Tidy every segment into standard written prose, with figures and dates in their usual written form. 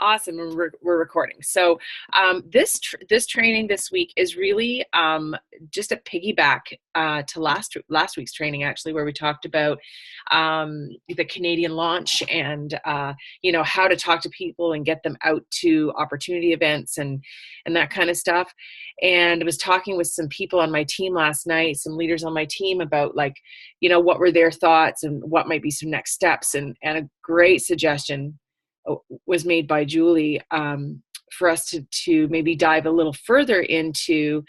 Awesome. We're recording. So this training this week is really just a piggyback to last week's training, actually, where we talked about the Canadian launch and how to talk to people and get them out to opportunity events and that kind of stuff. And I was talking with some people on my team last night, some leaders on my team, about what were their thoughts and what might be some next steps. And a great suggestion was made by Julie for us to maybe dive a little further into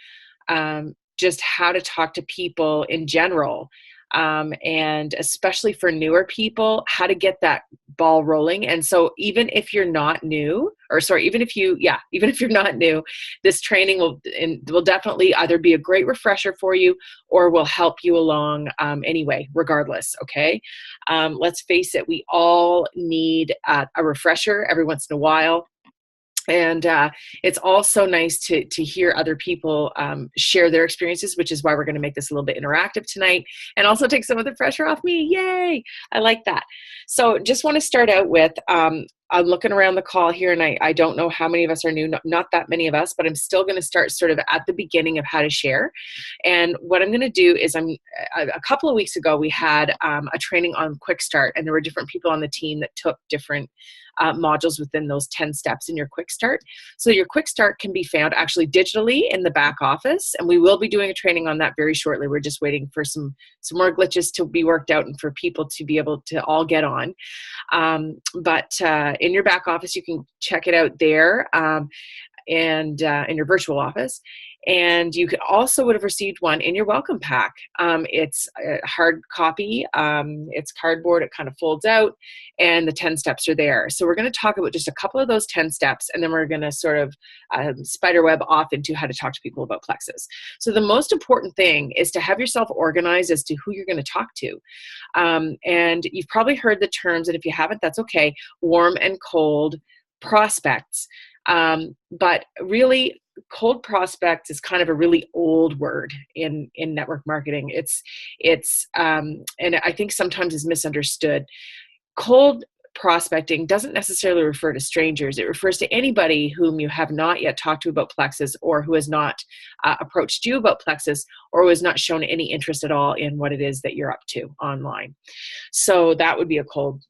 just how to talk to people in general, and especially for newer people, how to get that ball rolling. And so even if you're not new, even if you're not new, this training will definitely either be a great refresher for you or will help you along anyway, regardless. Okay. Let's face it, we all need a refresher every once in a while. And it's also nice to hear other people share their experiences, which is why we're going to make this a little bit interactive tonight and also take some of the pressure off me. Yay! I like that. So just want to start out with, I'm looking around the call here, and I don't know how many of us are new, not that many of us, but I'm still going to start sort of at the beginning of how to share. And what I'm going to do is a couple of weeks ago, we had a training on Quick Start, and there were different people on the team that took different modules within those 10 steps in your Quick Start. So your Quick Start can be found actually digitally in the back office, and we will be doing a training on that very shortly. We're just waiting for some more glitches to be worked out and for people to be able to all get on. But in your back office, you can check it out there, and in your virtual office. And you also would have received one in your welcome pack. It's a hard copy. It's cardboard. It kind of folds out, and the 10 steps are there. So we're going to talk about just a couple of those 10 steps, and then we're going to sort of spiderweb off into how to talk to people about Plexus. So the most important thing is to have yourself organized as to who you're going to talk to. And you've probably heard the terms, and if you haven't, that's okay, warm and cold prospects. But really, cold prospects is kind of a really old word in network marketing. It's and I think sometimes is misunderstood. Cold prospecting doesn't necessarily refer to strangers. It refers to anybody whom you have not yet talked to about Plexus, or who has not approached you about Plexus, or who has not shown any interest at all in what it is that you're up to online. So that would be a cold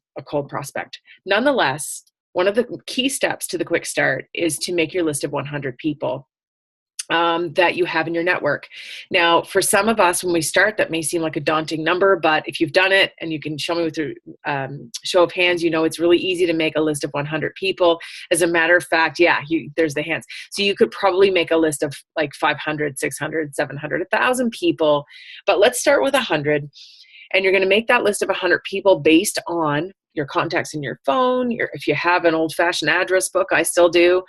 prospect. Nonetheless, one of the key steps to the Quick Start is to make your list of 100 people that you have in your network. Now, for some of us, when we start, that may seem like a daunting number, but if you've done it and you can show me with your show of hands, it's really easy to make a list of 100 people. As a matter of fact, there's the hands. So you could probably make a list of like 500, 600, 700, 1,000 people, but let's start with 100. And you're going to make that list of 100 people based on your contacts in your phone, if you have an old-fashioned address book, I still do,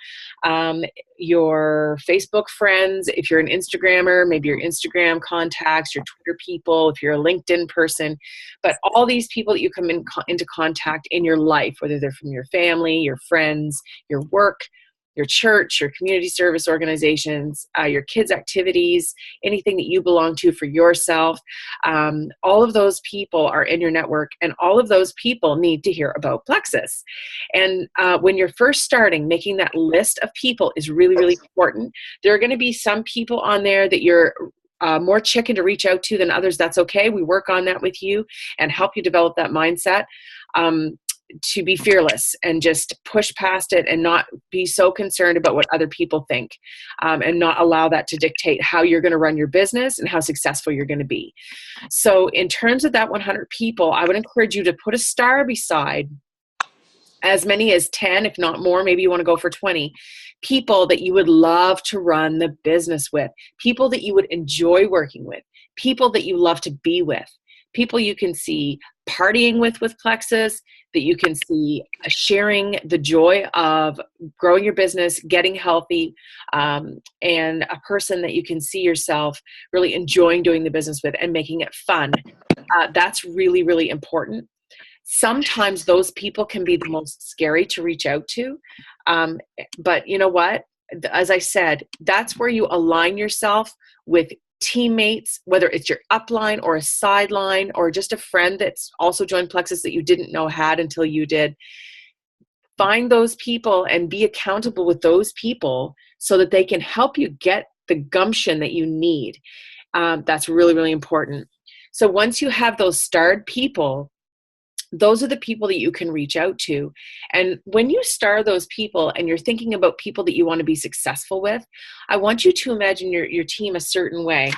your Facebook friends, if you're an Instagrammer, maybe your Instagram contacts, your Twitter people, if you're a LinkedIn person, but all these people that you come into contact in your life, whether they're from your family, your friends, your work, your church, your community service organizations, your kids' activities, anything that you belong to for yourself. All of those people are in your network, and all of those people need to hear about Plexus. And when you're first starting, making that list of people is really, really important. There are going to be some people on there that you're more chicken to reach out to than others. That's okay. We work on that with you and help you develop that mindset. To be fearless and just push past it and not be so concerned about what other people think, and not allow that to dictate how you're going to run your business and how successful you're going to be. So in terms of that 100 people, I would encourage you to put a star beside as many as 10, if not more. Maybe you want to go for 20 people that you would love to run the business with, people that you would enjoy working with, people that you love to be with, people you can see partying with Plexus, that you can see sharing the joy of growing your business, getting healthy, and a person that you can see yourself really enjoying doing the business with and making it fun. That's really, really important. Sometimes those people can be the most scary to reach out to. But you know what? As I said, that's where you align yourself with teammates, whether it's your upline or a sideline or just a friend that's also joined Plexus that you didn't know had until you did. Find those people and be accountable with those people so that they can help you get the gumption that you need. That's really, really important. So once you have those starred people, those are the people that you can reach out to. And when you star those people and you're thinking about people that you want to be successful with, I want you to imagine your team a certain way.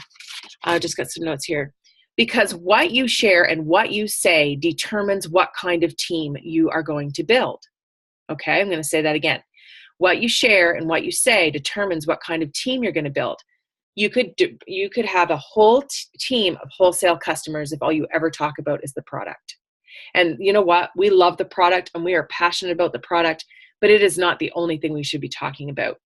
I just got some notes here. Because what you share and what you say determines what kind of team you are going to build. Okay, I'm going to say that again. What you share and what you say determines what kind of team you're going to build. You could have a whole team of wholesale customers if all you ever talk about is the product. And you know what? We love the product and we are passionate about the product, but it is not the only thing we should be talking about.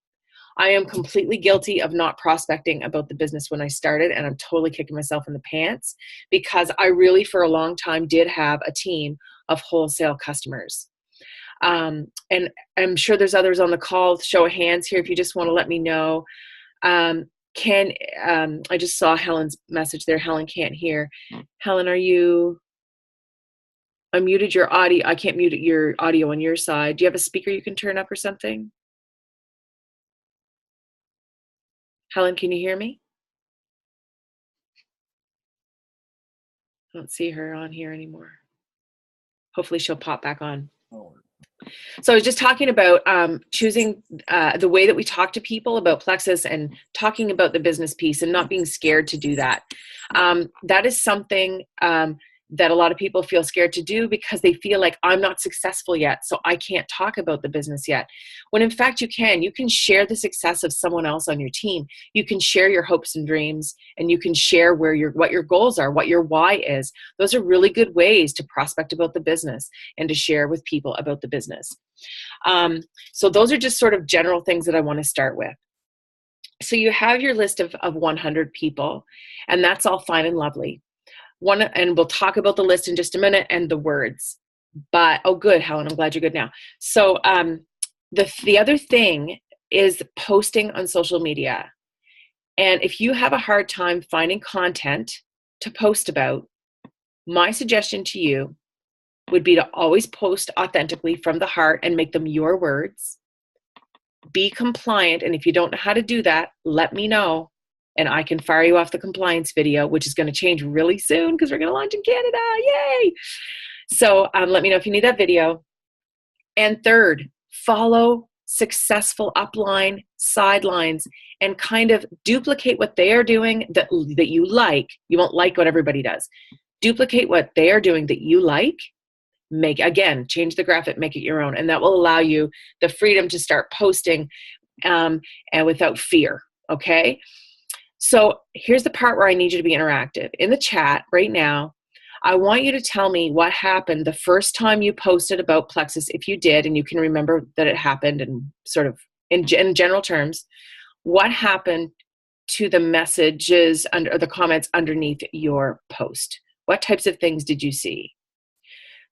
I am completely guilty of not prospecting about the business when I started, and I'm totally kicking myself in the pants because I really, for a long time, did have a team of wholesale customers. And I'm sure there's others on the call. Show of hands here if you just want to let me know. I just saw Helen's message there. Helen can't hear. Helen, I muted your audio. I can't mute your audio on your side. Do you have a speaker you can turn up or something? Helen, can you hear me? I don't see her on here anymore. Hopefully she'll pop back on. So I was just talking about choosing the way that we talk to people about Plexus and talking about the business piece and not being scared to do that. That is something that a lot of people feel scared to do because they feel like I'm not successful yet, so I can't talk about the business yet. When in fact you can share the success of someone else on your team. You can share your hopes and dreams, and you can share what your goals are, what your why is. Those are really good ways to prospect about the business and to share with people about the business. So those are just sort of general things that I want to start with. So you have your list of 100 people, and that's all fine and lovely. And we'll talk about the list in just a minute and the words. But, oh, good, Helen, I'm glad you're good now. So the other thing is posting on social media. And if you have a hard time finding content to post about, my suggestion to you would be to always post authentically from the heart and make them your words. Be compliant. And if you don't know how to do that, let me know. And I can fire you off the compliance video, which is going to change really soon because we're going to launch in Canada. Yay! So let me know if you need that video. And third, follow successful upline sidelines and kind of duplicate what they are doing that you like. You won't like what everybody does. Duplicate what they are doing that you like. Change the graphic, make it your own. And that will allow you the freedom to start posting and without fear. Okay? So here's the part where I need you to be interactive. In the chat right now, I want you to tell me what happened the first time you posted about Plexus, if you did, and you can remember that it happened, and sort of in general terms, what happened to the messages or the comments underneath your post? What types of things did you see?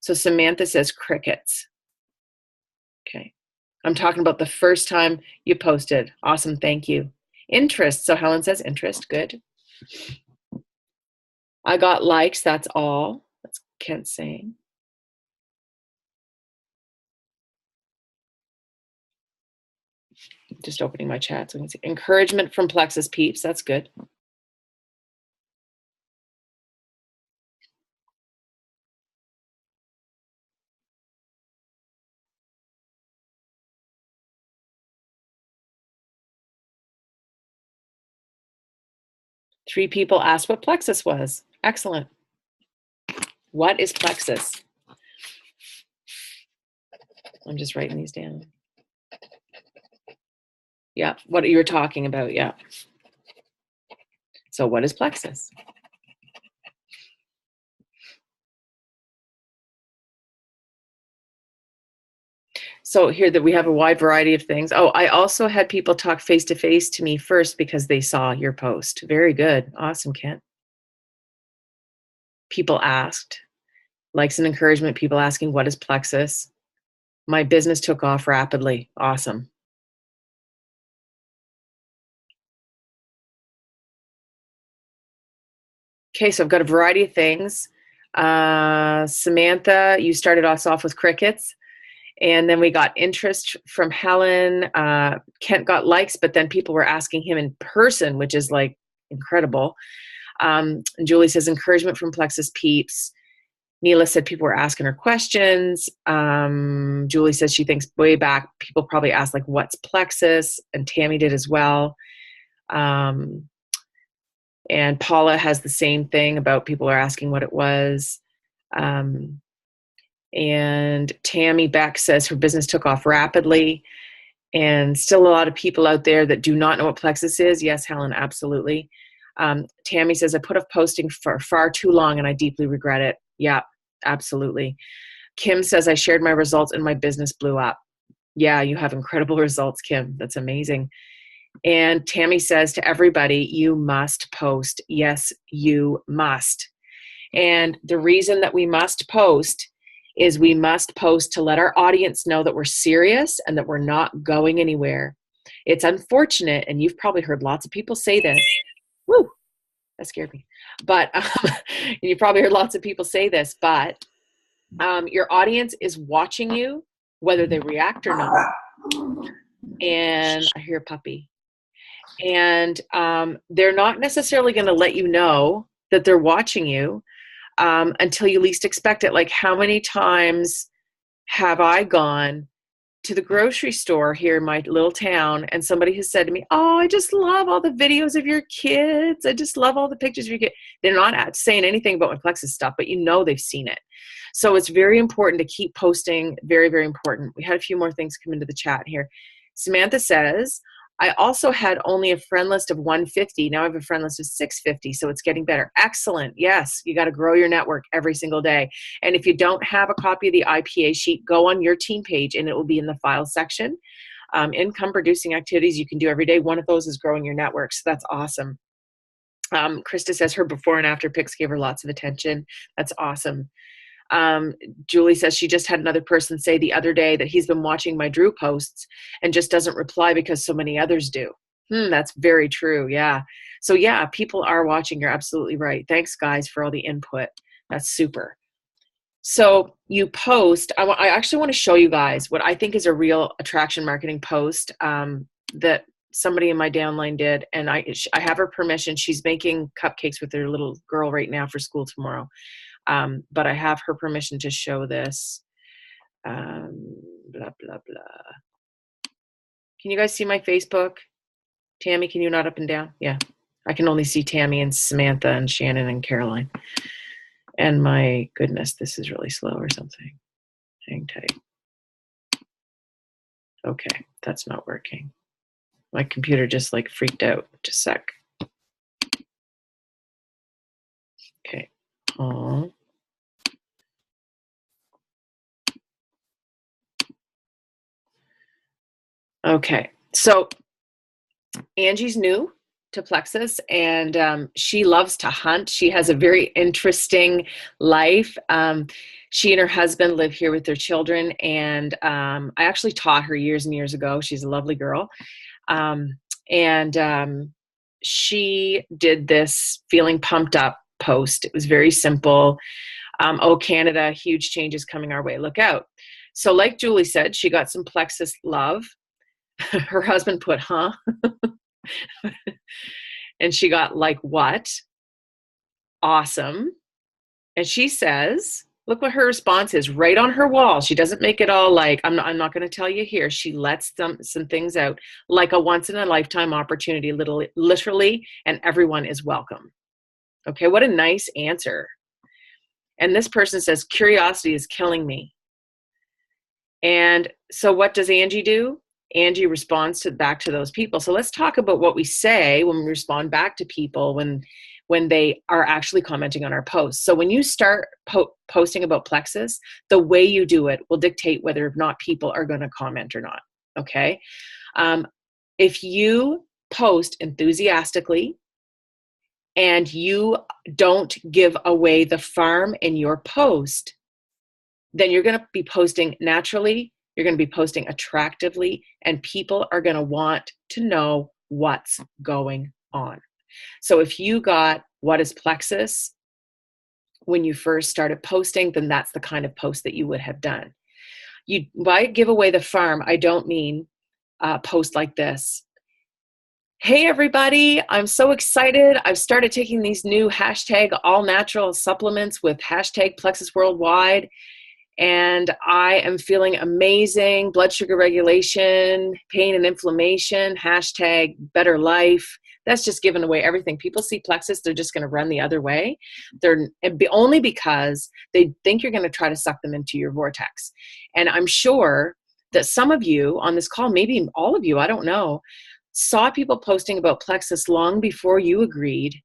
So Samantha says crickets. Okay. I'm talking about the first time you posted. Awesome, thank you. Interest, so Helen says interest, good. I got likes, that's all. That's Kent saying. Just opening my chat so we can see. Encouragement from Plexus peeps, that's good. Three people asked what Plexus was. Excellent. What is Plexus? I'm just writing these down. Yeah, what you were talking about, yeah. So what is Plexus? So here that we have a wide variety of things. Oh, I also had people talk face-to-face to me first because they saw your post. Very good. Awesome, Kent. People asked, likes and encouragement, people asking, what is Plexus? My business took off rapidly. Awesome. Okay, so I've got a variety of things. Samantha, you started us off with crickets. And then we got interest from Helen. Kent got likes, but then people were asking him in person, which is like incredible. Julie says encouragement from Plexus peeps. Neela said people were asking her questions. Julie says she thinks way back people probably asked like, what's Plexus? And Tammy did as well. And Paula has the same thing about people are asking what it was. And Tammy Beck says her business took off rapidly, and still a lot of people out there that do not know what Plexus is. Yes, Helen, absolutely. Tammy says, I put off posting for far too long and I deeply regret it. Yeah, absolutely. Kim says, I shared my results and my business blew up. Yeah, you have incredible results, Kim. That's amazing. And Tammy says to everybody, you must post. Yes, you must. And the reason that we must post is we must post to let our audience know that we're serious and that we're not going anywhere. It's unfortunate, and you've probably heard lots of people say this. Woo, that scared me. But you probably heard lots of people say this, but your audience is watching you, whether they react or not. And I hear a puppy. And they're not necessarily going to let you know that they're watching you until you least expect it. Like, how many times have I gone to the grocery store here in my little town and somebody has said to me, oh, I just love all the videos of your kids. I just love all the pictures of your kids. They're not saying anything about my Plexus stuff, but you know they've seen it. So it's very important to keep posting. Very, very important. We had a few more things come into the chat here. Samantha says, I also had only a friend list of 150. Now I have a friend list of 650, so it's getting better. Excellent. Yes, you got to grow your network every single day. And if you don't have a copy of the IPA sheet, go on your team page and it will be in the file section. Income producing activities you can do every day. One of those is growing your network, so that's awesome. Krista says her before and after pics gave her lots of attention. That's awesome. Julie says she just had another person say the other day that he's been watching my Drew posts and just doesn't reply because so many others do. That's very true. Yeah. So yeah, people are watching. You're absolutely right. Thanks guys for all the input. That's super. So you post, I actually want to show you guys what I think is a real attraction marketing post that somebody in my downline did. And I have her permission. She's making cupcakes with her little girl right now for school tomorrow. But I have her permission to show this. Blah, blah, blah. Can you guys see my Facebook? Tammy, can you not up and down? Yeah. I can only see Tammy and Samantha and Shannon and Caroline. And my goodness, this is really slow or something. Hang tight. Okay, that's not working. My computer just like freaked out. Just a sec. Okay. Aww. Okay, so Angie's new to Plexus and she loves to hunt. She has a very interesting life. She and her husband live here with their children, and I actually taught her years and years ago. She's a lovely girl. She did this feeling pumped up post. It was very simple. Oh, Canada, huge changes coming our way. Look out. So like Julie said, she got some Plexus love. Her husband put, huh? And she got like, what? Awesome. And she says, look what her response is right on her wall. She doesn't make it all like, I'm not going to tell you here. She lets some things out like a once in a lifetime opportunity, literally, and everyone is welcome. Okay, what a nice answer. And this person says, curiosity is killing me. And so what does Angie do? Angie responds back to those people. So let's talk about what we say when we respond back to people when they are actually commenting on our posts. So when you start posting about Plexus, the way you do it will dictate whether or not people are going to comment or not. Okay. If you post enthusiastically and you don't give away the farm in your post, then you're going to be posting naturally. You're going to be posting attractively, and people are going to want to know what's going on. So if you got what is Plexus when you first started posting, then that's the kind of post that you would have done. By give away the farm, I don't mean post like this. Hey everybody, I'm so excited. I've started taking these new hashtag all natural supplements with hashtag Plexus Worldwide, and I am feeling amazing. Blood sugar regulation, pain and inflammation, hashtag better life. That's just giving away everything. People see Plexus, they're just going to run the other way. They're only because they think you're going to try to suck them into your vortex. And I'm sure that some of you on this call, maybe all of you, I don't know, saw people posting about Plexus long before you agreed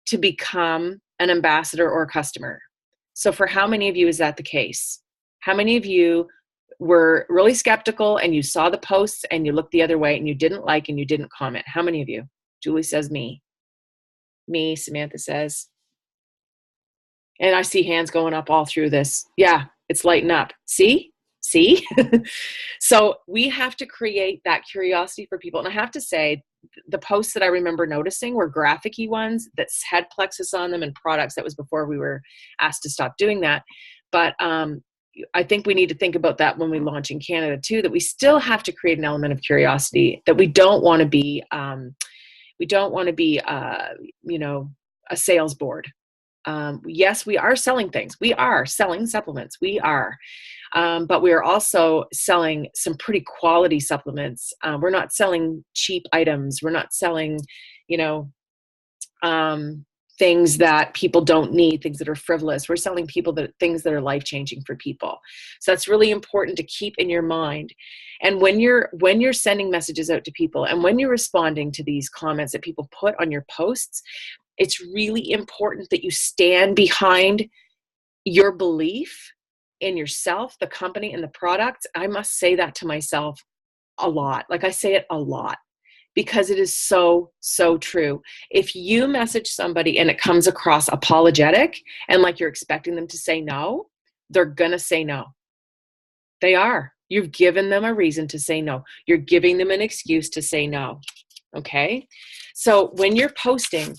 to become an ambassador or a customer. So for how many of you is that the case? How many of you were really skeptical and you saw the posts and you looked the other way and you didn't like and you didn't comment? How many of you? Julie says me. Me, Samantha says. And I see hands going up all through this. Yeah, it's lighting up. See? So we have to create that curiosity for people. And I have to say, the posts that I remember noticing were graphic-y ones that had Plexus on them and products. That was before we were asked to stop doing that. But I think we need to think about that when we launch in Canada too, that we still have to create an element of curiosity, that we don't want to be, a sales board. Yes, we are selling things. We are selling supplements. We are. But we are also selling some pretty quality supplements. We're not selling cheap items. We're not selling, things that people don't need, things that are frivolous. We're selling things that are life-changing for people. So that's really important to keep in your mind. And when you're sending messages out to people and when you're responding to these comments that people put on your posts, it's really important that you stand behind your belief in yourself, the company, and the product. I must say that to myself a lot. Like I say it a lot because it is so, so true. If you message somebody and it comes across apologetic and like you're expecting them to say no, they're going to say no. They are. You've given them a reason to say no. You're giving them an excuse to say no. Okay? So when you're posting,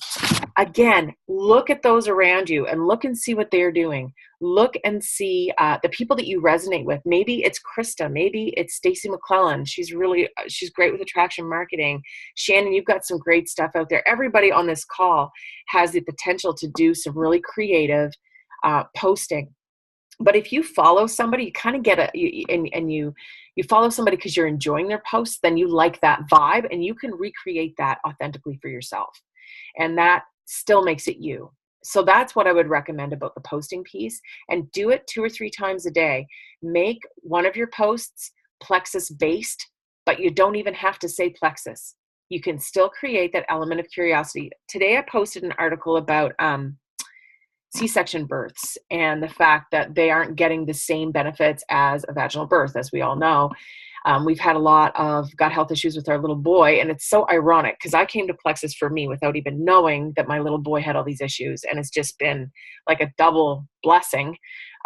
again, look at those around you and look and see what they're doing. Look and see the people that you resonate with. Maybe it's Krista. Maybe it's Stacey McClellan. She's great with attraction marketing. Shannon, you've got some great stuff out there. Everybody on this call has the potential to do some really creative posting. But if you follow somebody, you kind of get you follow somebody because you're enjoying their posts, then you like that vibe and you can recreate that authentically for yourself. And that still makes it you. So that's what I would recommend about the posting piece, and do it 2 or 3 times a day. Make one of your posts Plexus based, but you don't even have to say Plexus. You can still create that element of curiosity. Today I posted an article about C-section births and the fact that they aren't getting the same benefits as a vaginal birth, as we all know. We've had a lot of gut health issues with our little boy, and it's so ironic because I came to Plexus for me without even knowing that my little boy had all these issues, and it's just been like a double blessing.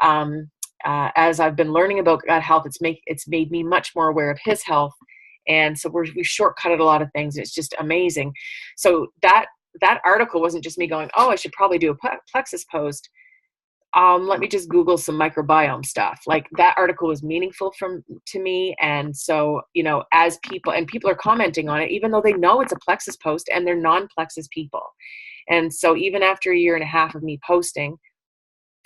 As I've been learning about gut health, it's made me much more aware of his health, and so we shortcutted a lot of things. It's just amazing. So that article wasn't just me going, oh, I should probably do a Plexus post. Let me just Google some microbiome stuff. Like, that article was meaningful to me. And so, as people are commenting on it, even though they know it's a Plexus post and they're non-Plexus people. And so even after 1.5 years of me posting,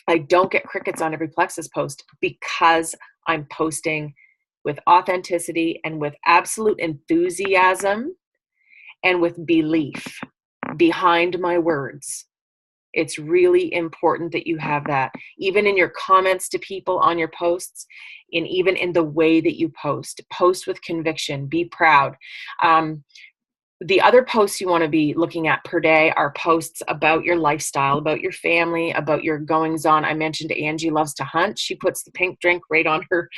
I don't get crickets on every Plexus post because I'm posting with authenticity and with absolute enthusiasm and with belief behind my words. It's really important that you have that, even in your comments to people on your posts, and even in the way that you post. Post with conviction. Be proud. The other posts you want to be looking at per day are posts about your lifestyle, about your family, about your goings on. I mentioned Angie loves to hunt. She puts the pink drink right on her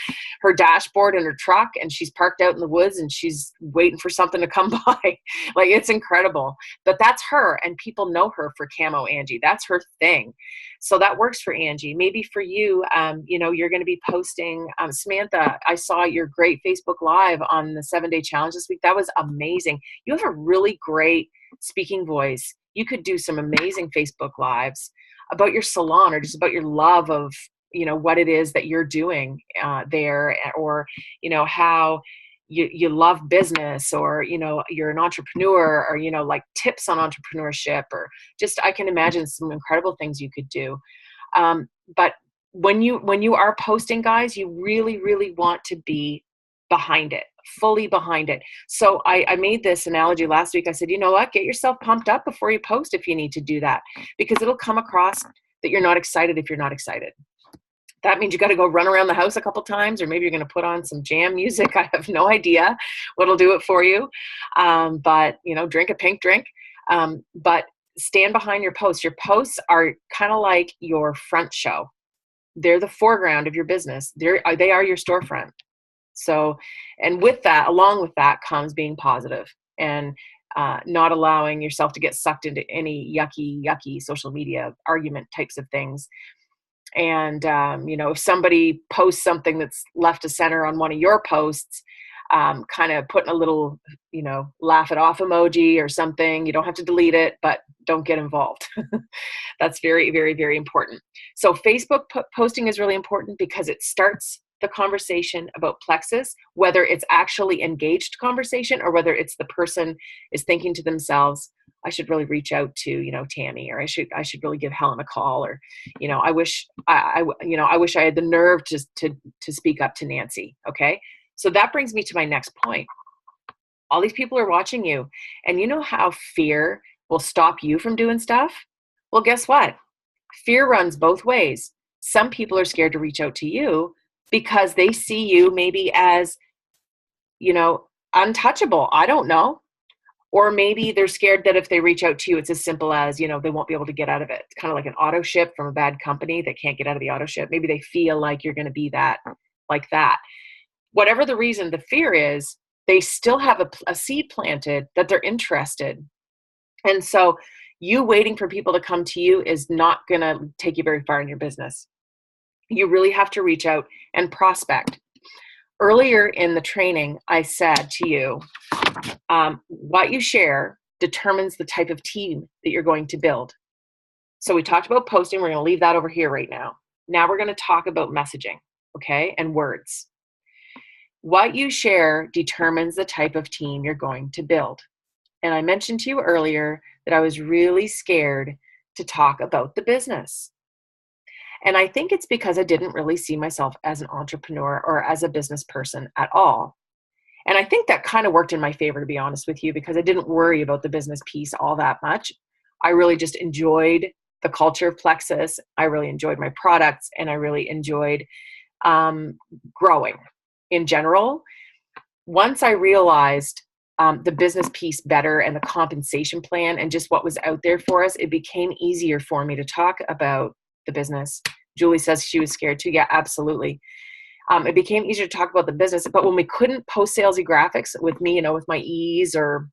dashboard in her truck, and she's parked out in the woods and she's waiting for something to come by. Like, it's incredible. But that's her, and people know her for Camo Angie. That's her thing. So that works for Angie. Maybe for you, you're going to be posting. Samantha, I saw your great Facebook Live on the 7-day challenge this week. That was amazing. You have a really great speaking voice. You could do some amazing Facebook Lives about your salon or just about your love of, what it is that you're doing there, or, how you love business, or, you're an entrepreneur, or, like tips on entrepreneurship, or just, I can imagine some incredible things you could do. But when you are posting, guys, you really, really want to be behind it, fully behind it. So I made this analogy last week. I said, you know what, get yourself pumped up before you post if you need to do that, because it'll come across that you're not excited if you're not excited. That means you got to go run around the house a couple times, or maybe you're going to put on some jam music. I have no idea what'll do it for you. But, drink a pink drink. But stand behind your posts. Your posts are kind of like your front show. They're the foreground of your business. They are your storefront. So, and along with that comes being positive and not allowing yourself to get sucked into any yucky social media argument types of things. And, if somebody posts something that's left of center on one of your posts, kind of putting a little, laugh it off emoji or something. You don't have to delete it, but don't get involved. That's very, very, very important. So Facebook posting is really important because it starts the conversation about Plexus, whether it's actually engaged conversation or whether it's the person is thinking to themselves, I should really reach out to, Tammy, or I should really give Helen a call, or, I wish I had the nerve to speak up to Nancy. Okay. So that brings me to my next point. All these people are watching you, and you know how fear will stop you from doing stuff? Well, guess what? Fear runs both ways. Some people are scared to reach out to you because they see you maybe as, untouchable. I don't know. Or maybe they're scared that if they reach out to you, it's as simple as, they won't be able to get out of it. It's kind of like an auto ship from a bad company that can't get out of the auto ship. Maybe they feel like you're going to be like that. Whatever the reason, the fear is, they still have a seed planted that they're interested. And so you waiting for people to come to you is not going to take you very far in your business. You really have to reach out and prospect. Earlier in the training, I said to you, what you share determines the type of team that you're going to build. So we talked about posting. We're going to leave that over here right now. Now we're going to talk about messaging, okay, and words. What you share determines the type of team you're going to build. And I mentioned to you earlier that I was really scared to talk about the business. And I think it's because I didn't really see myself as an entrepreneur or as a business person at all. And I think that kind of worked in my favor, to be honest with you, because I didn't worry about the business piece all that much. I really just enjoyed the culture of Plexus. I really enjoyed my products, and I really enjoyed growing in general. Once I realized the business piece better and the compensation plan and just what was out there for us, it became easier for me to talk about the business. Julie says she was scared too. Yeah, absolutely. It became easier to talk about the business, but when we couldn't post salesy graphics with me, with my ease or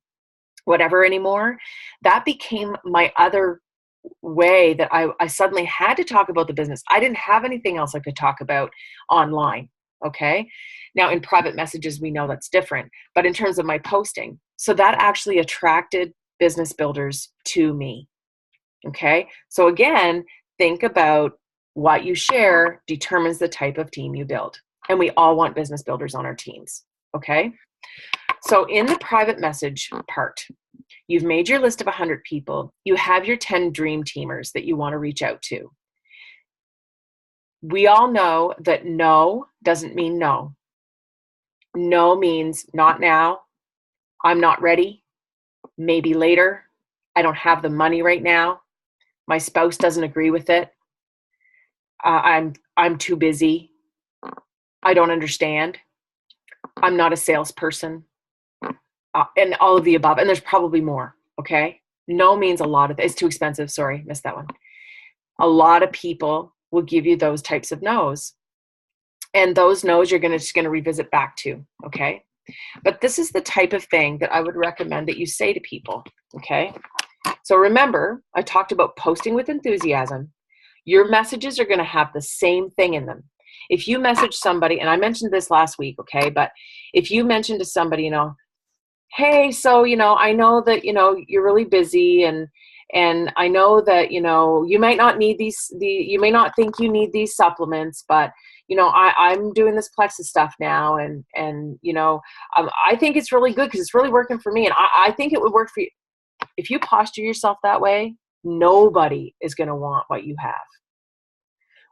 whatever anymore, that became my other way that I suddenly had to talk about the business. I didn't have anything else I could talk about online. Okay. Now in private messages, we know that's different, but in terms of my posting, so that actually attracted business builders to me. Okay. So again, think about what you share determines the type of team you build. And we all want business builders on our teams. Okay. So in the private message part, you've made your list of 100 people. You have your 10 dream teamers that you want to reach out to. We all know that no doesn't mean no. No means not now. I'm not ready. Maybe later. I don't have the money right now. My spouse doesn't agree with it. I'm too busy. I don't understand. I'm not a salesperson. And all of the above. And there's probably more. Okay. No means a lot of it's too expensive. Sorry, missed that one. A lot of people will give you those types of no's. And those no's you're just going to revisit back to. Okay. But this is the type of thing that I would recommend that you say to people. Okay. So remember, I talked about posting with enthusiasm. Your messages are going to have the same thing in them. If you message somebody, and I mentioned this last week, okay, but if you mention to somebody, hey, so, I know that, you're really busy and And I know that, you might not need you may not think you need these supplements, but, I'm doing this Plexus stuff now. And I think it's really good because it's really working for me. And I think it would work for you. If you posture yourself that way, nobody is going to want what you have.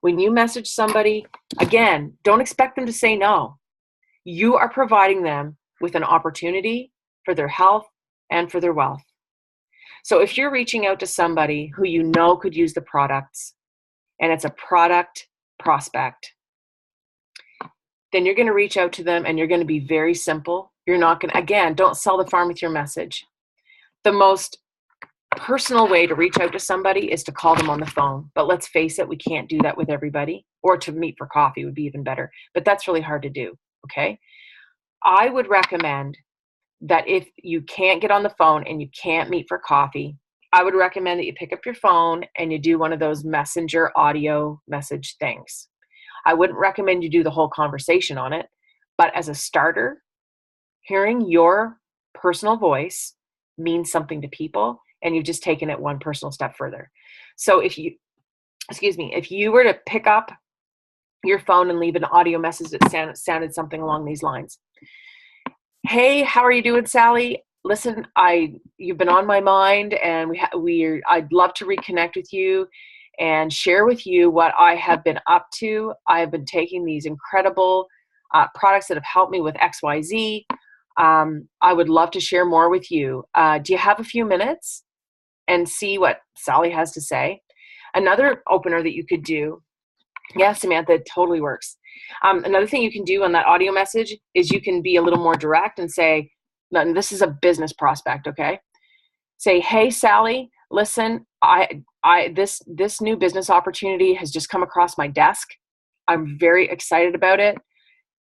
When you message somebody, again, don't expect them to say no. You are providing them with an opportunity for their health and for their wealth. So if you're reaching out to somebody who you know could use the products, and it's a product prospect, then you're going to reach out to them and you're going to be very simple. You're not going to, again, don't sell the farm with your message. The most personal way to reach out to somebody is to call them on the phone. But let's face it, we can't do that with everybody. Or to meet for coffee would be even better. But that's really hard to do, okay? I would recommend that if you can't get on the phone and you can't meet for coffee, I would recommend that you pick up your phone and you do one of those messenger audio message things. I wouldn't recommend you do the whole conversation on it, but as a starter, hearing your personal voice means something to people, and you've just taken it one personal step further. So if you were to pick up your phone and leave an audio message that sounded something along these lines. Hey, how are you doing, Sally? Listen, you've been on my mind, and I'd love to reconnect with you and share with you what I have been up to. I have been taking these incredible products that have helped me with XYZ. I would love to share more with you. Do you have a few minutes? And see what Sally has to say. Another opener that you could do, yeah, Samantha, it totally works. Another thing you can do on that audio message is you can be a little more direct and say, and this is a business prospect, okay? Say, hey, Sally, listen, this new business opportunity has just come across my desk. I'm very excited about it.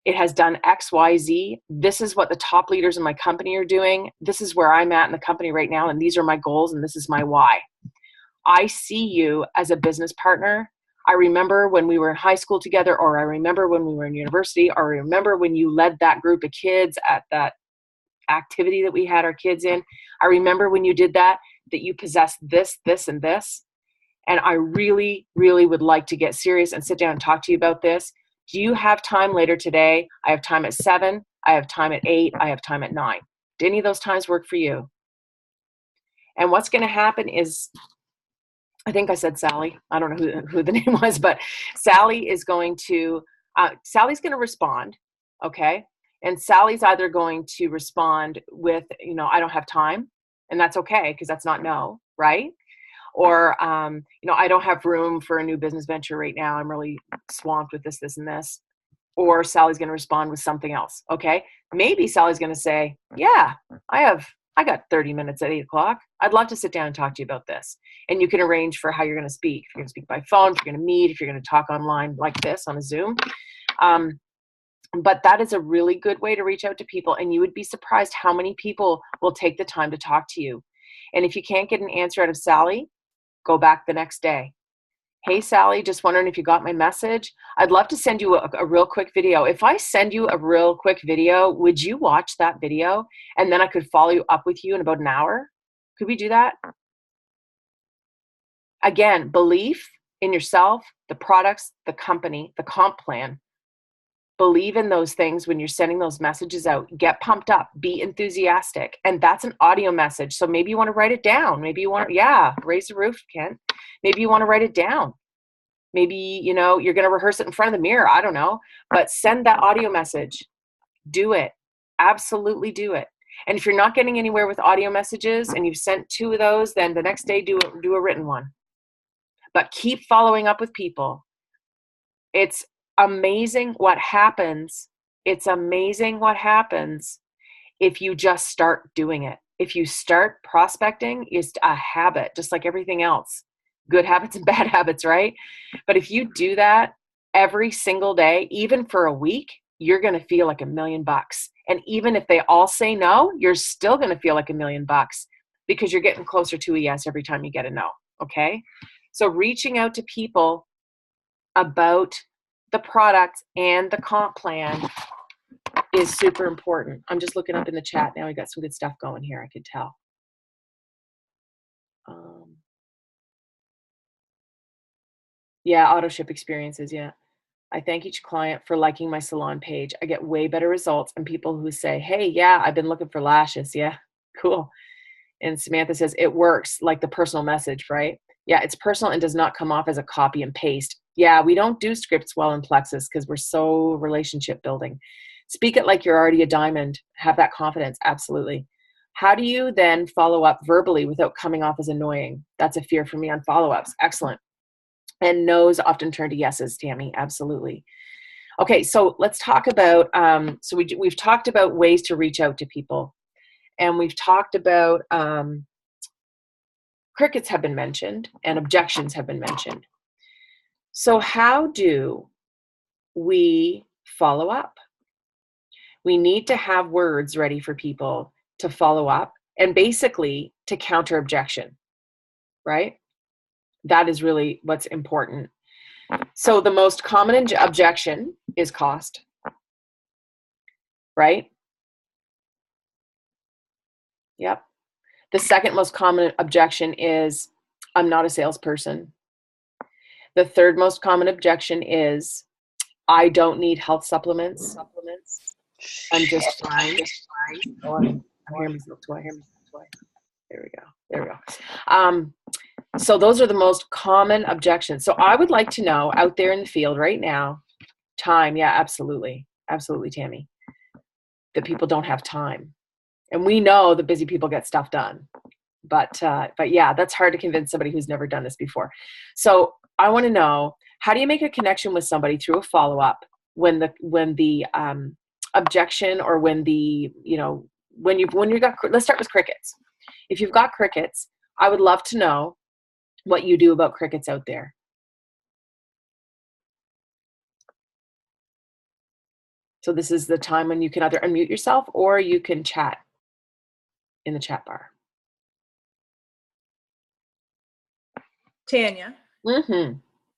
It has done X, Y, Z. This is what the top leaders in my company are doing. This is where I'm at in the company right now, and these are my goals, and this is my why. I see you as a business partner. I remember when we were in high school together, or I remember when we were in university, or I remember when you led that group of kids at that activity that we had our kids in. I remember when you did that you possessed this, this, and this. And I really, really would like to get serious and sit down and talk to you about this. Do you have time later today? I have time at 7. I have time at 8. I have time at 9. Do any of those times work for you? And what's going to happen is, I think I said Sally. I don't know who the name was, but Sally's going to respond, okay? And Sally's either going to respond with, I don't have time, and that's okay because that's not no, right? Or, I don't have room for a new business venture right now. I'm really swamped with this, this, and this. Or Sally's going to respond with something else. Okay. Maybe Sally's going to say, yeah, I got 30 minutes at 8 o'clock. I'd love to sit down and talk to you about this. And you can arrange for how you're going to speak. If you're going to speak by phone, if you're going to meet, if you're going to talk online like this on a Zoom. But that is a really good way to reach out to people. And you would be surprised how many people will take the time to talk to you. And if you can't get an answer out of Sally, go back the next day. Hey, Sally, just wondering if you got my message. I'd love to send you a real quick video. If I send you a real quick video, would you watch that video? And then I could follow you up with you in about an hour. Could we do that? Again, belief in yourself, the products, the company, the comp plan. Believe in those things when you're sending those messages out. Get pumped up. Be enthusiastic. And that's an audio message. So maybe you want to write it down. Maybe you want to, raise the roof, Kent. Maybe you want to write it down. Maybe, you're going to rehearse it in front of the mirror. I don't know. But send that audio message. Do it. Absolutely do it. And if you're not getting anywhere with audio messages and you've sent 2 of those, then the next day do a written one. But keep following up with people. It's amazing what happens. It's amazing what happens if you just start doing it. If you start prospecting, is a habit, just like everything else. Good habits and bad habits, right? But if you do that every single day, even for a week, you're going to feel like $1 million. And even if they all say no, you're still going to feel like $1 million because you're getting closer to a yes every time you get a no. Okay. So reaching out to people about the product and the comp plan is super important. I'm just looking up in the chat now. We got some good stuff going here. I could tell. Yeah, auto ship experiences, yeah. I thank each client for liking my salon page. I get way better results and people who say, "Hey, yeah, I've been looking for lashes." Yeah, cool. And Samantha says, "It works like the personal message, right?" Yeah, it's personal and does not come off as a copy and paste. Yeah, we don't do scripts well in Plexus because we're so relationship building. Speak it like you're already a diamond. Have that confidence. Absolutely. How do you then follow up verbally without coming off as annoying? That's a fear for me on follow-ups. Excellent. And no's often turn to yeses, Tammy. Absolutely. Okay, so let's talk about, we've talked about ways to reach out to people. And we've talked about crickets have been mentioned and objections have been mentioned. So how do we follow up? We need to have words ready for people to follow up and basically to counter objection, right? That is really what's important. So the most common objection is cost, right? Yep. The second most common objection is, I'm not a salesperson. The third most common objection is, I don't need health supplements. I'm just fine. Oh, I'm hearing myself twice. There we go. There we go. So those are the most common objections. So I would like to know out there in the field right now, time. Yeah, absolutely. Absolutely, Tammy. That people don't have time. And we know that busy people get stuff done. But yeah, that's hard to convince somebody who's never done this before. So I want to know, how do you make a connection with somebody through a follow-up when the objection, or when the, when you got, let's start with crickets. If you've got crickets, I would love to know what you do about crickets out there. So this is the time when you can either unmute yourself or you can chat in the chat bar. Tanya, Mm-hmm.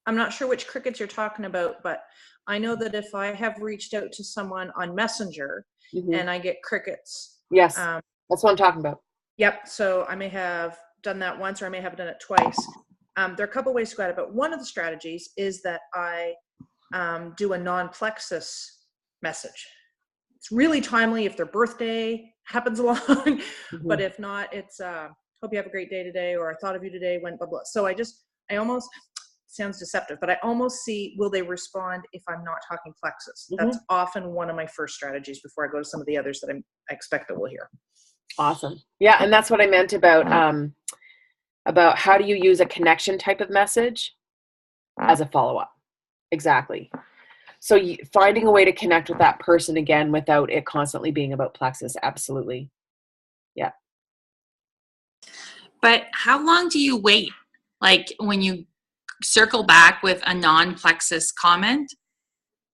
I'm not sure which crickets you're talking about, but I know that if I have reached out to someone on Messenger and I get crickets. Yes, that's what I'm talking about. Yep. So I may have done that once, or I may have done it twice. There are a couple ways to go at it, but one of the strategies is that I do a non-Plexus message. It's really timely if their birthday happens along, but if not, it's hope you have a great day today, or I thought of you today when blah blah. So I almost, sounds deceptive, but I almost see, will they respond if I'm not talking Plexus? That's often one of my first strategies before I go to some of the others that I expect that we'll hear. Awesome. Yeah, and that's what I meant about how do you use a connection type of message as a follow-up. Exactly. So finding a way to connect with that person again without it constantly being about Plexus. Absolutely. Yeah. But how long do you wait? Like when you circle back with a non-Plexus comment,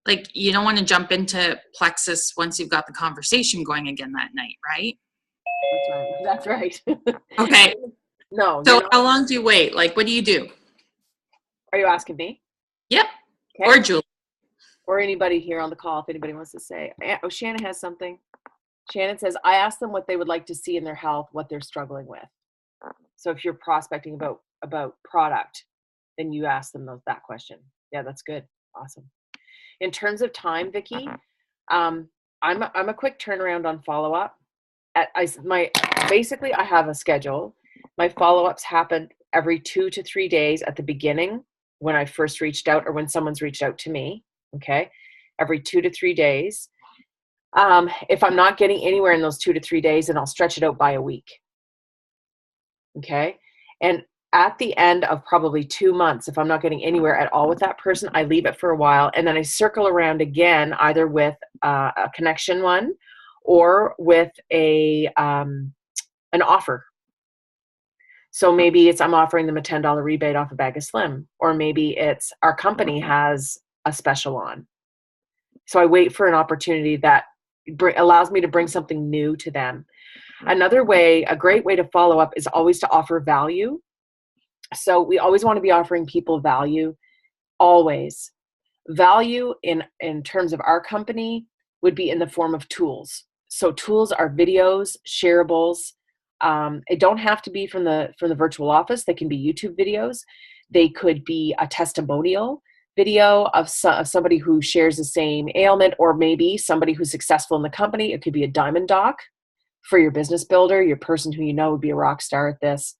like you don't want to jump into Plexus once you've got the conversation going again that night, right? That's right. Okay. No. So how long do you wait? Like, what do you do? Are you asking me? Yep. Okay. Or Julie. Or anybody here on the call, if anybody wants to say. Oh, Shannon has something. Shannon says, I ask them what they would like to see in their health, what they're struggling with. So if you're prospecting about product, then you ask them that question. Yeah, that's good. Awesome. In terms of time, Vicki, I'm a quick turnaround on follow-up. Basically, I have a schedule. My follow-ups happen every 2 to 3 days at the beginning when I first reached out, or when someone's reached out to me. Okay, every 2 to 3 days. If I'm not getting anywhere in those 2 to 3 days, then I'll stretch it out by a week. Okay, and at the end of probably 2 months, if I'm not getting anywhere at all with that person, I leave it for a while, and then I circle around again, either with a connection one or with an offer. So maybe I'm offering them a $10 rebate off a bag of Slim, or maybe it's our company has a special on. So I wait for an opportunity that allows me to bring something new to them. Another way, a great way to follow up is always to offer value. So we always want to be offering people value, always. Value in terms of our company would be in the form of tools. So tools are videos, shareables. It don't have to be from the virtual office. They can be YouTube videos. They could be a testimonial video of somebody who shares the same ailment, or maybe somebody who's successful in the company. It could be a diamond doc for your business builder, your person who you know would be a rock star at this.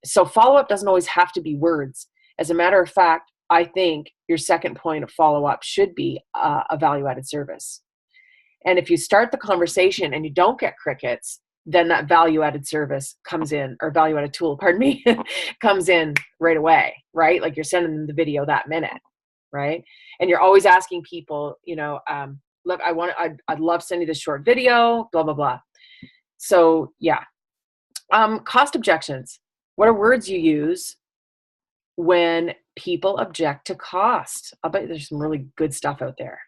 So follow-up doesn't always have to be words. As a matter of fact, I think your second point of follow-up should be a value-added service. And if you start the conversation and you don't get crickets, then that value-added service comes in, or value-added tool, pardon me, comes in right away, right? Like you're sending them the video that minute, right? And you're always asking people, look, I'd love sending this short video, blah, blah, blah. So yeah. Cost objections. What are words you use when people object to cost? I'll bet there's some really good stuff out there.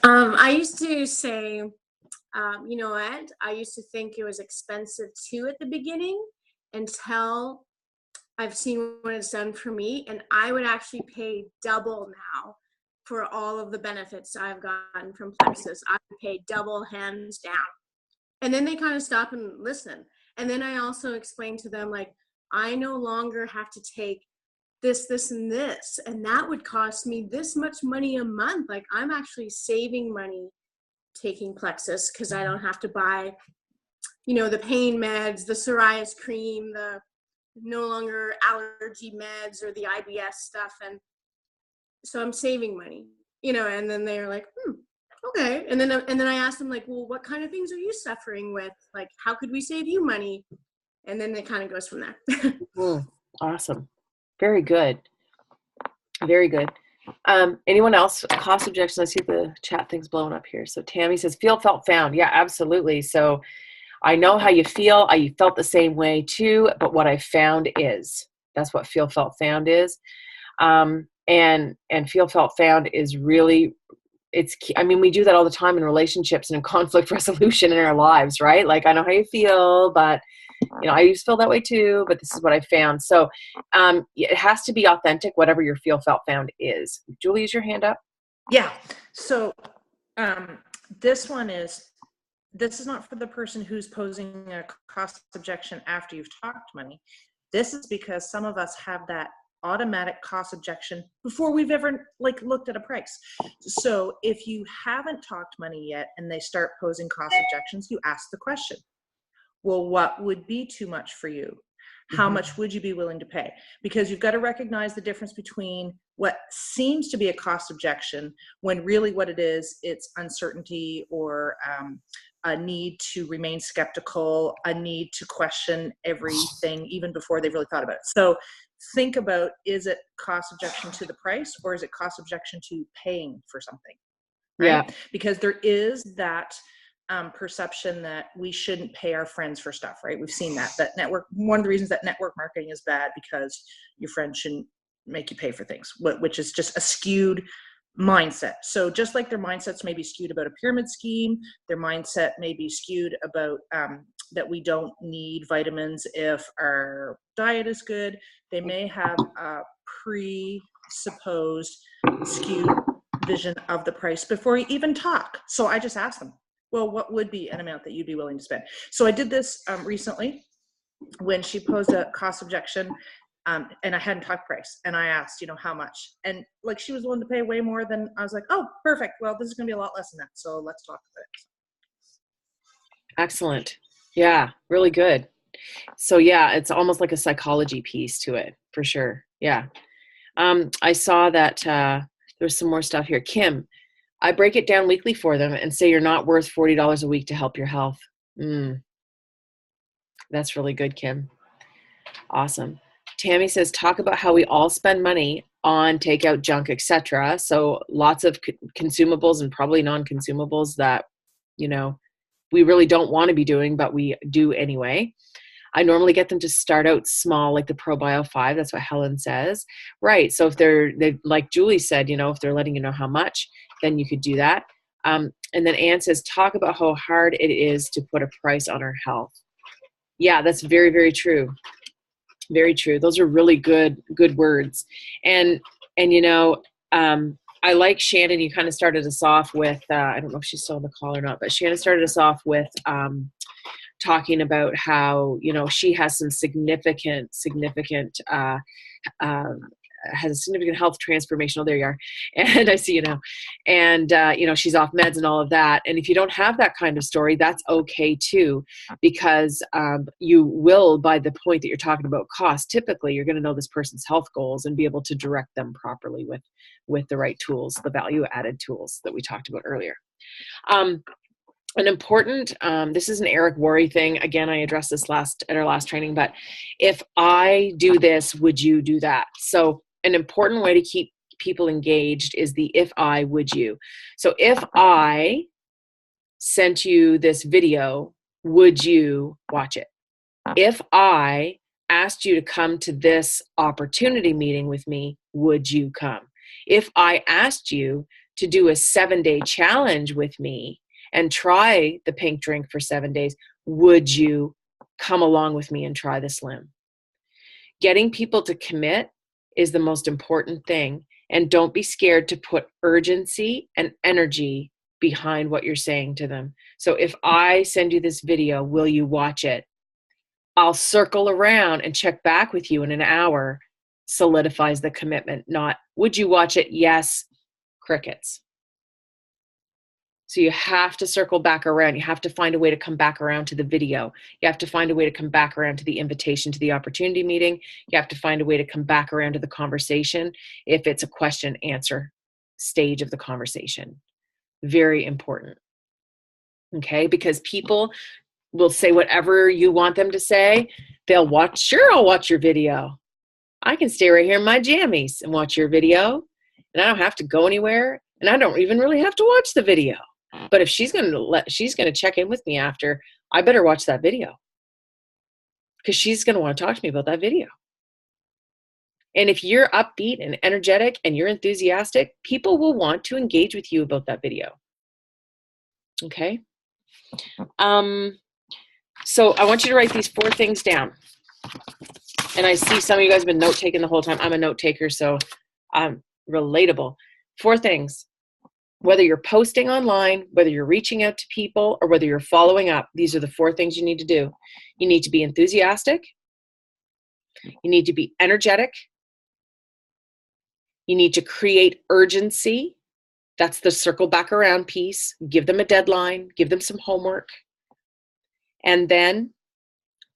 I used to say, you know what? I used to think it was expensive too at the beginning until I've seen what it's done for me. And I would actually pay double now for all of the benefits I've gotten from Plexus. I would pay double, hands down. And then they kind of stop and listen. And then I also explain to them, like, I no longer have to take this, this, and this, and that would cost me this much money a month. Like, I'm actually saving money taking Plexus because I don't have to buy, the pain meds, the psoriasis cream, the no longer allergy meds or the IBS stuff. And so I'm saving money, and then they're like, okay. And then I asked them, like, well, what kind of things are you suffering with? Like, how could we save you money? And then it kind of goes from there. Awesome. Very good. Very good. Anyone else? Cost objections. I see the chat thing's blowing up here. So Tammy says, feel, felt, found. Yeah, absolutely. So I know how you feel. I felt the same way too, but what I found is, that's what feel, felt, found is. And feel, felt, found is really, it's key. I mean, we do that all the time in relationships and in conflict resolution in our lives, right? Like, I know how you feel, but I used to feel that way too, but this is what I found. So it has to be authentic, whatever your feel, felt, found is. Julie, is your hand up? Yeah. So this is not for the person who's posing a cost objection after you've talked money. This is because some of us have that automatic cost objection before we've ever looked at a price. So if you haven't talked money yet and they start posing cost objections, you ask the question, well, what would be too much for you? How much would you be willing to pay? Because you've got to recognize the difference between what seems to be a cost objection when really what it is, it's uncertainty or a need to remain skeptical, a need to question everything even before they've really thought about it. So think about, is it cost objection to the price, or is it cost objection to paying for something? Right? Yeah. Because there is that perception that we shouldn't pay our friends for stuff, right? We've seen that network. One of the reasons that network marketing is bad, because your friend shouldn't make you pay for things, which is just a skewed mindset. So just like their mindsets may be skewed about a pyramid scheme, their mindset may be skewed about that we don't need vitamins if our diet is good. They may have a presupposed skewed vision of the price before you even talk. So I just asked them, well, what would be an amount that you'd be willing to spend? So I did this recently when she posed a cost objection, and I hadn't talked price, and I asked, how much, and she was willing to pay way more than I was like, oh, perfect. Well, this is going to be a lot less than that. So let's talk about it. Excellent. Yeah, really good. So yeah, it's almost like a psychology piece to it, for sure. Yeah. I saw that there's some more stuff here. Kim, I break it down weekly for them and say you're not worth $40 a week to help your health. That's really good, Kim. Awesome. Tammy says, talk about how we all spend money on takeout, junk, etc. So lots of consumables and probably non-consumables that, we really don't want to be doing, but we do anyway. I normally get them to start out small, like the ProBio 5. That's what Helen says. Right. So if they like Julie said, if they're letting you know how much, then you could do that. And then Anne says, talk about how hard it is to put a price on our health. Yeah, that's very, very true. Very true. Those are really good words. And I like Shannon. You kind of started us off with, I don't know if she's still on the call or not, but Shannon started us off with talking about how, you know, she has some significant has a significant health transformation. Oh, there you are. And I see you now. And, you know, she's off meds and all of that. And if you don't have that kind of story, that's okay too, because you will, by the point that you're talking about cost, typically you're going to know this person's health goals and be able to direct them properly with the right tools, the value added tools that we talked about earlier. An important, this is an Eric Worre thing. Again, I addressed this at our last training, but if I do this, would you do that? So an important way to keep people engaged is the if I, would you. So if I sent you this video, would you watch it? If I asked you to come to this opportunity meeting with me, would you come? If I asked you to do a 7-day challenge with me and try the pink drink for 7 days, would you come along with me and try the slim? Getting people to commit is the most important thing. And don't be scared to put urgency and energy behind what you're saying to them. So if I send you this video, will you watch it? I'll circle around and check back with you in an hour. Solidifies the commitment, not would you watch it? Yes, crickets. So you have to circle back around. You have to find a way to come back around to the video. You have to find a way to come back around to the invitation to the opportunity meeting. You have to find a way to come back around to the conversation if it's a question answer stage of the conversation. Very important. Okay, because people will say whatever you want them to say. They'll watch, sure, I'll watch your video. I can stay right here in my jammies and watch your video, and I don't have to go anywhere, and I don't even really have to watch the video. But if she's going to check in with me after, I better watch that video, because she's going to want to talk to me about that video. And if you're upbeat and energetic and you're enthusiastic, people will want to engage with you about that video. Okay. So I want you to write these 4 things down. And I see some of you guys have been note taking the whole time. I'm a note taker, so I'm relatable. 4 things. Whether you're posting online, whether you're reaching out to people, or whether you're following up, these are the 4 things you need to do. You need to be enthusiastic. You need to be energetic. You need to create urgency. That's the circle back around piece. Give them a deadline. Give them some homework. And then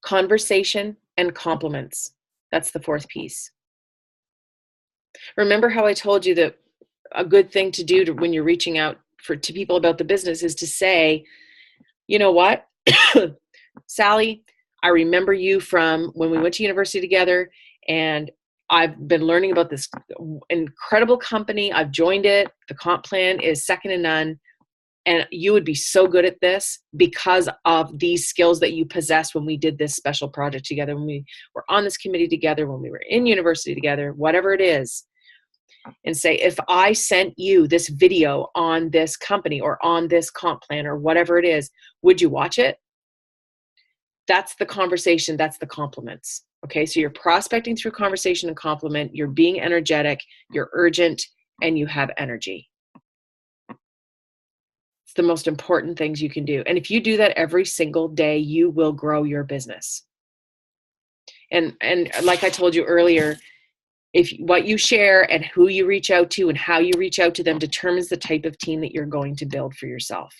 conversation and compliments. That's the 4th piece. Remember how I told you that a good thing to do when you're reaching out to people about the business is to say, you know what, Sally, I remember you from when we went to university together, and I've been learning about this incredible company. I've joined it. The comp plan is second to none. And you would be so good at this because of these skills that you possessed when we did this special project together, when we were on this committee together, when we were in university together, whatever it is. And say, if I sent you this video on this company or on this comp plan or whatever it is, would you watch it? That's the conversation. That's the compliments. Okay, so you're prospecting through conversation and compliment. You're being energetic, you're urgent, and you have energy. It's the most important things you can do. And if you do that every single day, you will grow your business. And like I told you earlier, if what you share and who you reach out to and how you reach out to them determines the type of team that you're going to build for yourself.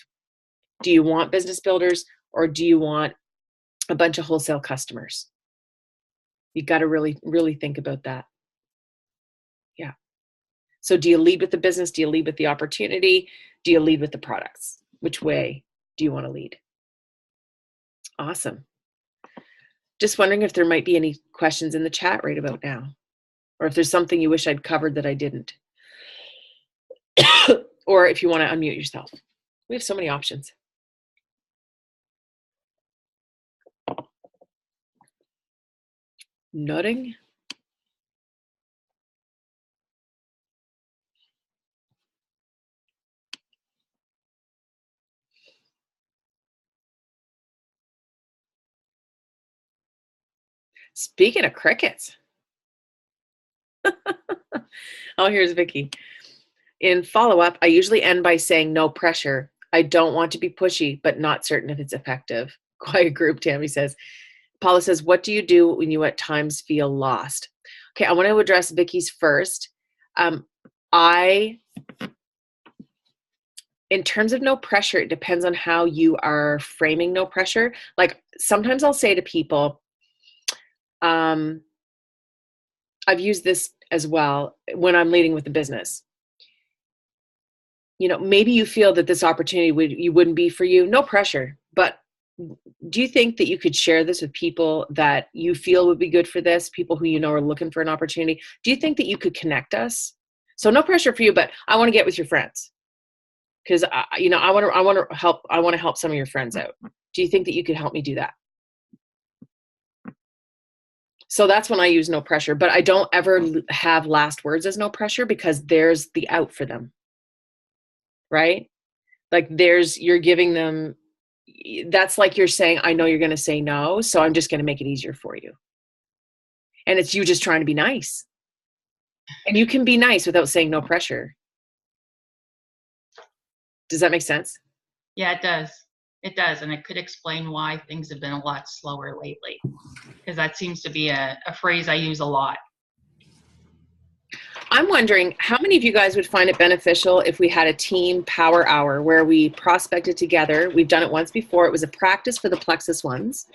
Do you want business builders, or do you want a bunch of wholesale customers? You got to really, really think about that. Yeah. So do you lead with the business? Do you lead with the opportunity? Do you lead with the products? Which way do you want to lead? Awesome. Just wondering if there might be any questions in the chat right about now, or if there's something you wish I'd covered that I didn't. Or if you want to unmute yourself. We have so many options. Nodding. Speaking of crickets. Oh, here's Vicky. In follow-up, I usually end by saying no pressure. I don't want to be pushy, but not certain if it's effective. Quiet group, Tammy says. Paula says, what do you do when you at times feel lost? Okay, I want to address Vicky's first. In terms of no pressure, it depends on how you are framing no pressure. Like sometimes I'll say to people, I've used this as well when I'm leading with the business. Maybe you feel that this opportunity wouldn't be for you. No pressure. But do you think that you could share this with people that you feel would be good for this, people who are looking for an opportunity? Do you think that you could connect us? So no pressure for you, but I want to get with your friends because I want to help some of your friends out. Do you think that you could help me do that? So that's when I use no pressure, but I don't ever have last words as no pressure because there's the out for them, right? Like you're giving them, that's like you're saying, I know you're going to say no, so I'm just going to make it easier for you. And it's you just trying to be nice. And you can be nice without saying no pressure. Does that make sense? Yeah, it does. It does. And it could explain why things have been a lot slower lately. Because that seems to be a phrase I use a lot. I'm wondering how many of you guys would find it beneficial if we had a team power hour where we prospected together. We've done it once before. It was a practice for the Plexus ones.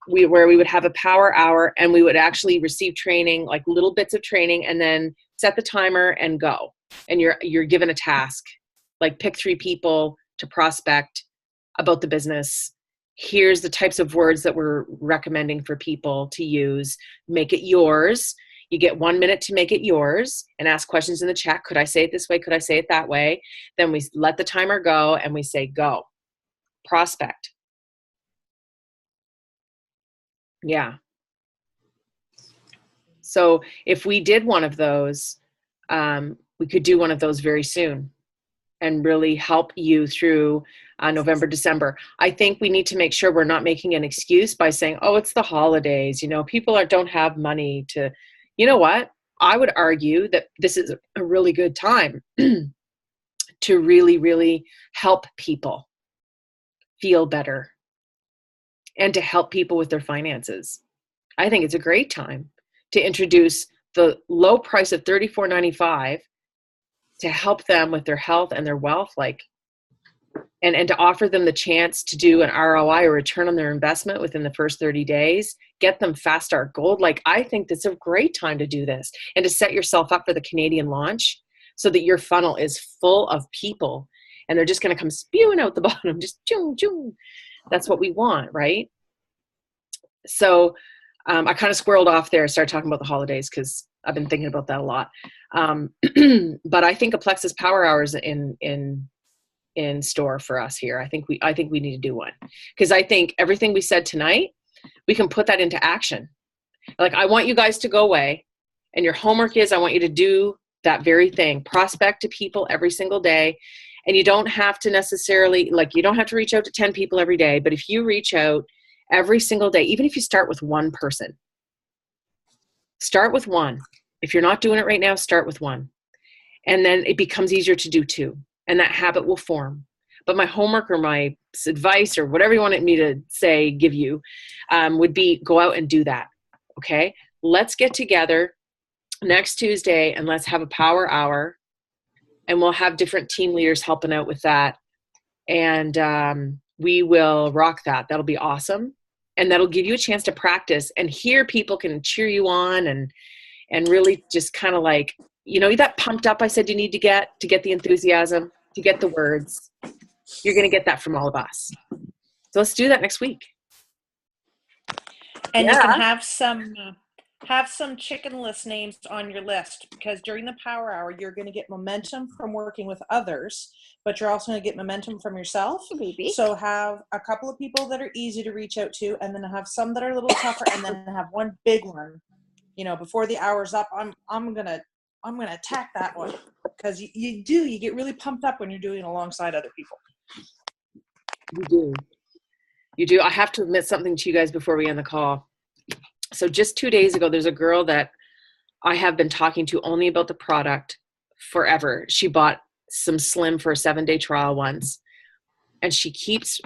Where we would have a power hour and we would actually receive training, like little bits of training, and then set the timer and go. And you're given a task, like pick 3 people to prospect about the business. Here's the types of words that we're recommending for people to use. Make it yours. You get 1 minute to make it yours and ask questions in the chat. Could I say it this way? Could I say it that way? Then we let the timer go and we say, go. Prospect. Yeah. So if we did one of those, we could do one of those very soon and really help you through November, December. I think we need to make sure we're not making an excuse by saying, oh, it's the holidays. People don't have money to, you know what? I would argue that this is a really good time to really, really help people feel better and to help people with their finances. I think it's a great time to introduce the low price of $34.95 to help them with their health and their wealth, and to offer them the chance to do an ROI or return on their investment within the first 30 days, get them fast start gold. I think that's a great time to do this and to set yourself up for the Canadian launch so that your funnel is full of people and they're just going to come spewing out the bottom, just choom, choom. That's what we want, right? So I kind of squirreled off there, started talking about the holidays because I've been thinking about that a lot. But I think a Plexus Power Hour is in store for us here. I think we need to do one because I think everything we said tonight, we can put that into action. I want you guys to go away and your homework is I want you to do that very thing, prospect to people every single day. And you don't have to necessarily, you don't have to reach out to 10 people every day, but if you reach out every single day, even if you start with one person, start with one. If you're not doing it right now, start with one. And then it becomes easier to do 2. And that habit will form. But my homework or my advice or whatever you wanted me to say, give you, would be go out and do that. Okay? Let's get together next Tuesday and let's have a power hour. And we'll have different team leaders helping out with that. And we will rock that. That'll be awesome. And that'll give you a chance to practice and hear people can cheer you on and really just kind of that pumped up I said you need to get the enthusiasm, to get the words. You're going to get that from all of us. So let's do that next week. And you can have some chicken list names on your list because during the power hour, you're going to get momentum from working with others, but you're also going to get momentum from yourself. Maybe. So have a couple of people that are easy to reach out to, and then have some that are a little tougher, and then have one big one. Before the hour's up, I'm gonna attack that one because you get really pumped up when you're doing it alongside other people. You do. I have to admit something to you guys before we end the call. So just 2 days ago, there's a girl that I have been talking to only about the product forever. She bought some Slim for a 7-day trial once, and she keeps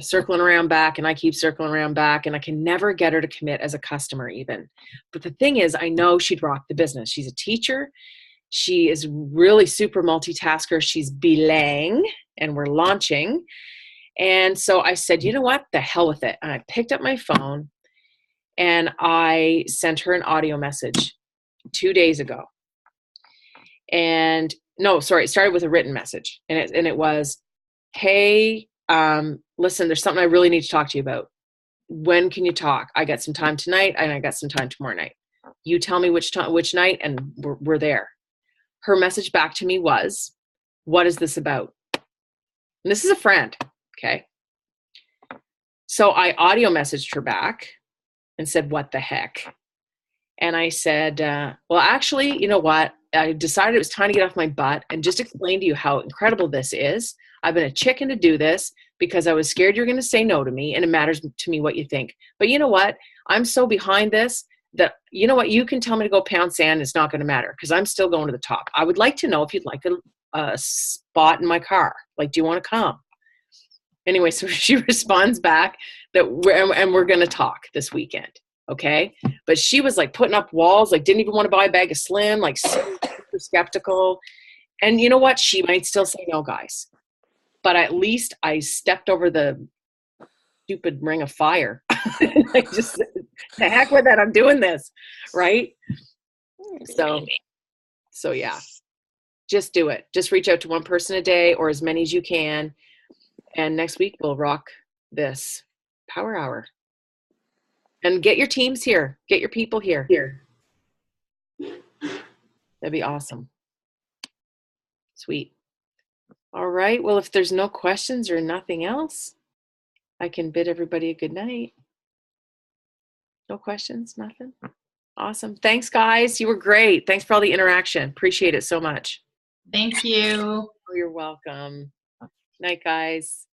circling around back, and I keep circling around back, and I can never get her to commit as a customer even. But the thing is, I know she'd rock the business. She's a teacher. She is really super multitasker. She's bilang, and we're launching. And so I said, you know what? The hell with it. And I picked up my phone and I sent her an audio message 2 days ago. And no, sorry, it started with a written message. And it was, hey, listen, there's something I really need to talk to you about. When can you talk? I got some time tonight and I got some time tomorrow night. You tell me which night, and we're there. Her message back to me was, what is this about? And this is a friend. Okay. So I audio messaged her back and said, what the heck? And I said, well, actually, you know what? I decided it was time to get off my butt and just explain to you how incredible this is. I've been a chicken to do this because I was scared you're going to say no to me, and it matters to me what you think. But you know what? I'm so behind this that, you know what? You can tell me to go pound sand. It's not going to matter because I'm still going to the top. I would like to know if you'd like a spot in my car. Like, do you want to come? Anyway, so she responds back that we're going to talk this weekend. Okay. But she was like putting up walls, like didn't even want to buy a bag of Slim, like super skeptical. And you know what? She might still say no, guys. But at least I stepped over the stupid ring of fire. I just, the heck with that. I'm doing this. Right. So yeah, just do it. Just reach out to one person a day or as many as you can. And next week we'll rock this power hour. And get your teams here. Get your people here. That'd be awesome. Sweet. All right. Well, if there's no questions or nothing else, I can bid everybody a good night. No questions? Nothing? Awesome. Thanks, guys. You were great. Thanks for all the interaction. Appreciate it so much. Thank you. Oh, you're welcome. Night, guys.